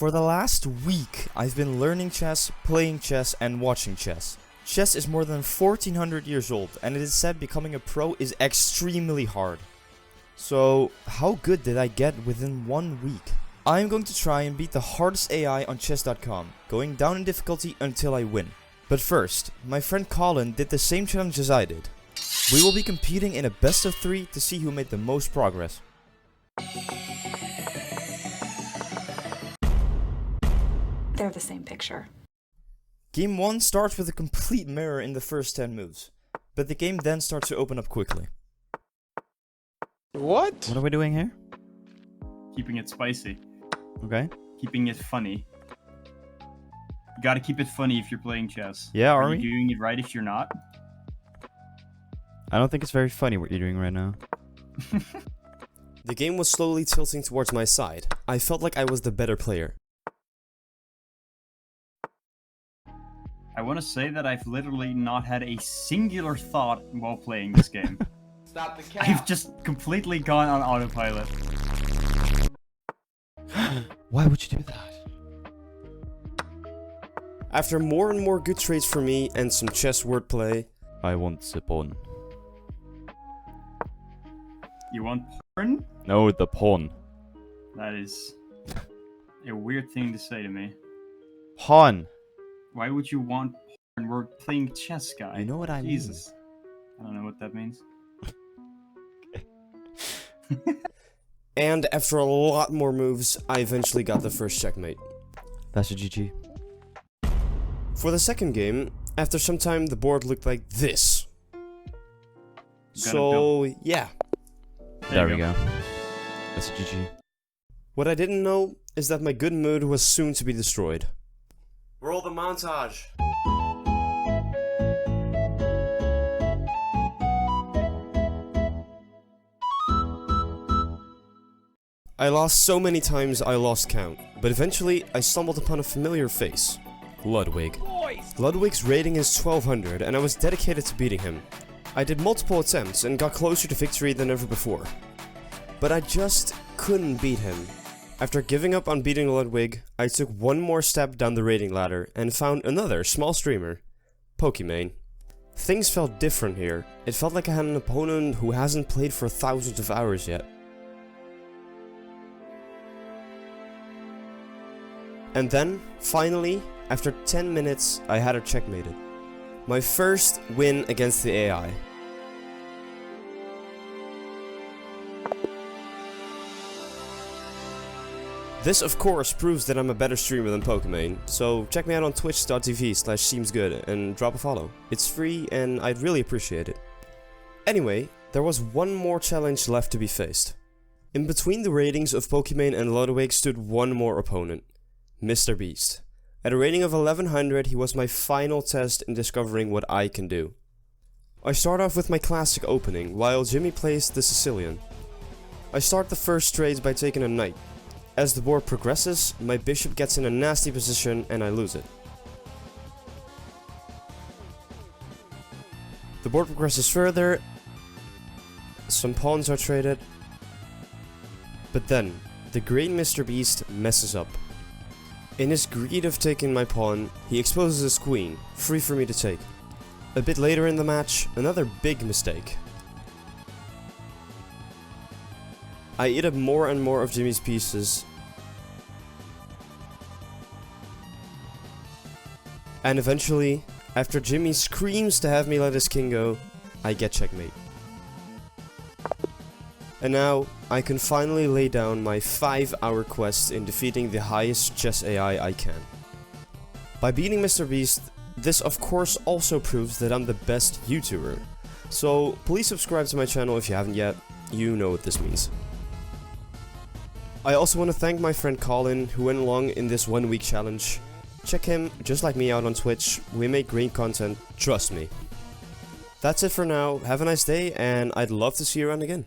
For the last week, I've been learning chess, playing chess, and watching chess. Chess is more than 1400 years old, and it is said becoming a pro is extremely hard. So, how good did I get within 1 week? I'm going to try and beat the hardest AI on chess.com, going down in difficulty until I win. But first, my friend Colin did the same challenge as I did. We will be competing in a best of 3 to see who made the most progress. They're the same picture. Game 1 starts with a complete mirror in the first 10 moves, but the game then starts to open up quickly. What are we doing here? Keeping it spicy. Okay. Keeping it funny. You gotta keep it funny if you're playing chess. Yeah, are you we? doing it right if you're not? I don't think it's very funny what you're doing right now. The game was slowly tilting towards my side. I felt like I was the better player. I want to say that I've literally not had a singular thought while playing this game. Stop the cap. I've just completely gone on autopilot. Why would you do that? After more and more good trades for me and some chess wordplay, I want the pawn. You want porn? No, the pawn. That is a weird thing to say to me. Pawn! Why would you want porn? We're playing chess, guy. You know what I mean. Jesus. I don't know what that means. and after a lot more moves, I eventually got the first checkmate. That's a GG. For the second game, after some time the board looked like this. So, yeah. There we go. That's a GG. What I didn't know is that my good mood was soon to be destroyed. Roll the montage. I lost so many times I lost count, but eventually I stumbled upon a familiar face. Ludwig. Ludwig's rating is 1200 and I was dedicated to beating him. I did multiple attempts and got closer to victory than ever before. But I just couldn't beat him. After giving up on beating Ludwig, I took one more step down the rating ladder and found another small streamer, Pokimane. Things felt different here. It felt like I had an opponent who hasn't played for thousands of hours yet. And then, finally, after 10 minutes, I had her checkmated. My first win against the AI. This of course proves that I'm a better streamer than Pokimane, so check me out on twitch.tv/seemsgood and drop a follow. It's free and I'd really appreciate it. Anyway, there was one more challenge left to be faced. In between the ratings of Pokimane and Ludwig stood one more opponent, Mr. Beast. At a rating of 1100, he was my final test in discovering what I can do. I start off with my classic opening, while Jimmy plays the Sicilian. I start the first trades by taking a knight. As the board progresses, my bishop gets in a nasty position and I lose it. The board progresses further, some pawns are traded, but then, the great Mr. Beast messes up. In his greed of taking my pawn, he exposes his queen, free for me to take. A bit later in the match, another big mistake. I eat up more and more of Jimmy's pieces. And eventually, after Jimmy screams to have me let his king go, I get checkmate. And now, I can finally lay down my 5-hour quest in defeating the highest chess AI I can. By beating Mr. Beast, this of course also proves that I'm the best YouTuber. So please subscribe to my channel if you haven't yet, you know what this means. I also want to thank my friend Colin who went along in this 1 week challenge. Check him, just like me, out on Twitch. We make great content, trust me. That's it for now, have a nice day and I'd love to see you around again.